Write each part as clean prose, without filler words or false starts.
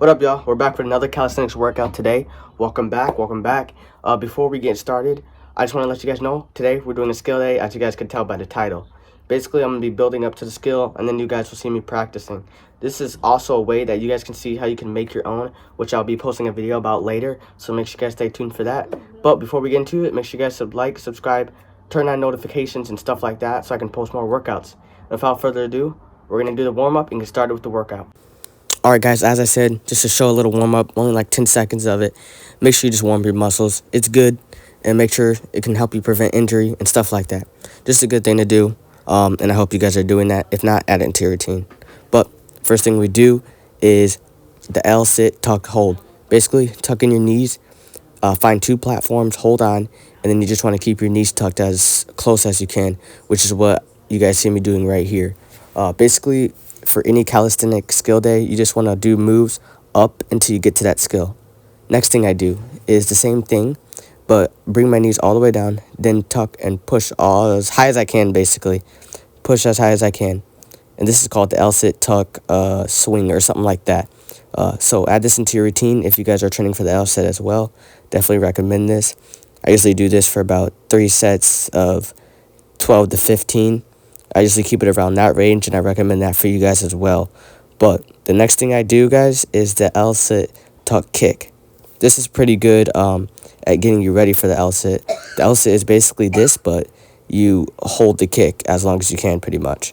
What up, y'all? We're back for another calisthenics workout today. Welcome back. Before we get started, I just want to let you guys know today we're doing a skill day, as you guys can tell by the title. Basically, I'm going to be building up to the skill, and then you guys will see me practicing. This is also a way that you guys can see how you can make your own, which I'll be posting a video about later, so make sure you guys stay tuned for that. But before we get into it, make sure you guys like, subscribe, turn on notifications and stuff like that so I can post more workouts. And without further ado, we're going to do the warm-up and get started with the workout. Alright guys, as I said, just to show a little warm-up, only like 10 seconds of it. Make sure you just warm your muscles. It's good, and make sure it can help you prevent injury and stuff like that. Just a good thing to do, and I hope you guys are doing that. If not, add it into your routine. But first thing we do is the L, sit, tuck, hold. Basically, tuck in your knees, find two platforms, hold on, and then you just want to keep your knees tucked as close as you can, which is what you guys see me doing right here. Basically, for any calisthenic skill day, you just want to do moves up until you get to that skill. Next thing I do is the same thing, but bring my knees all the way down, then tuck and push as high as I can, basically. Push as high as I can. And this is called the L-sit, tuck, swing, or something like that. So add this into your routine if you guys are training for the L-sit as well. Definitely recommend this. I usually do this for about 3 sets of 12 to 15. I usually keep it around that range, and I recommend that for you guys as well. But the next thing I do, guys, is the L-sit, tuck, kick. This is pretty good at getting you ready for the L-sit. The L-sit is basically this, but you hold the kick as long as you can, pretty much.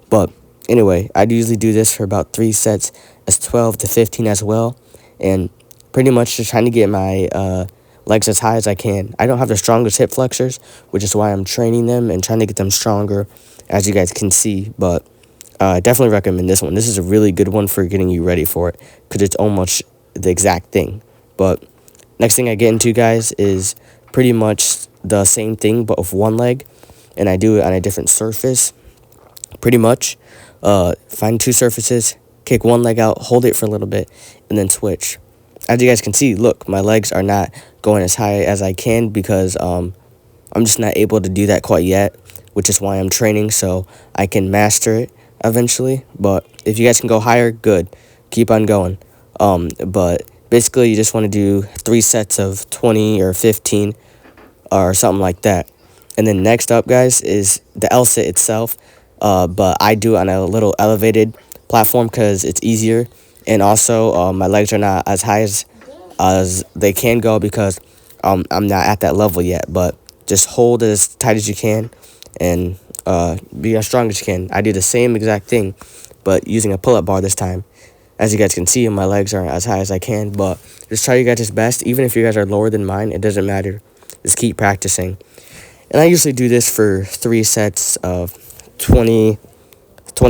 But anyway, I usually do this for about 3 sets as 12 to 15 as well, and pretty much just trying to get my legs as high as I can. I don't have the strongest hip flexors, which is why I'm training them and trying to get them stronger, as you guys can see. But I definitely recommend this one. This is a really good one for getting you ready for it, because it's almost the exact thing. But next thing I get into, guys, is pretty much the same thing, but with one leg, and I do it on a different surface. Pretty much, find 2 surfaces, kick one leg out, hold it for a little bit, and then switch. As you guys can see, look, my legs are not going as high as I can because I'm just not able to do that quite yet, which is why I'm training, so I can master it eventually. But if you guys can go higher, good. Keep on going. But basically, you just want to do 3 sets of 20 or 15 or something like that. And then next up, guys, is the L-sit itself. But I do it on a little elevated platform because it's easier. And also, my legs are not as high as they can go because I'm not at that level yet. But just hold it as tight as you can and be as strong as you can. I do the same exact thing, but using a pull-up bar this time. As you guys can see, my legs aren't as high as I can, but just try your guys' best. Even if you guys are lower than mine, it doesn't matter. Just keep practicing. And I usually do this for 3 sets of 20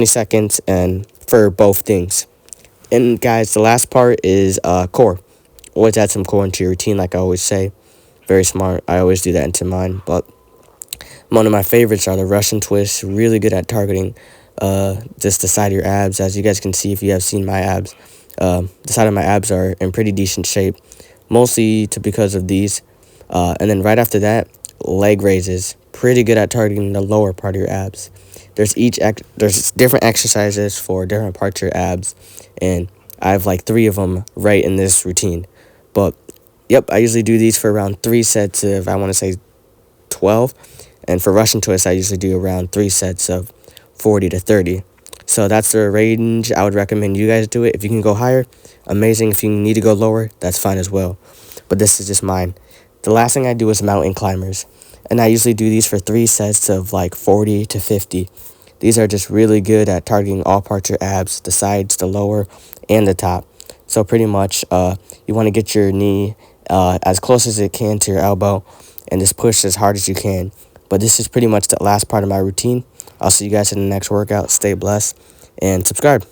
seconds and for both things. And guys, the last part is core. Always add some core into your routine, like I always say. Very smart. I always do that into mine. But one of my favorites are the Russian twists. Really good at targeting just the side of your abs. As you guys can see if you have seen my abs. The side of my abs are in pretty decent shape. Mostly because of these. And then right after that, leg raises. Pretty good at targeting the lower part of your abs. There's different exercises for different parts of your abs, and I have like 3 of them right in this routine. But yep, I usually do these for around 3 sets of, I want to say, 12, and for Russian twists I usually do around 3 sets of 40 to 30. So that's the range I would recommend you guys do it. If you can go higher, amazing. If you need to go lower, that's fine as well. But this is just mine. The last thing I do is mountain climbers. And I usually do these for 3 sets of like 40 to 50. These are just really good at targeting all parts of your abs, the sides, the lower, and the top. So pretty much you want to get your knee as close as it can to your elbow and just push as hard as you can. But this is pretty much the last part of my routine. I'll see you guys in the next workout. Stay blessed and subscribe.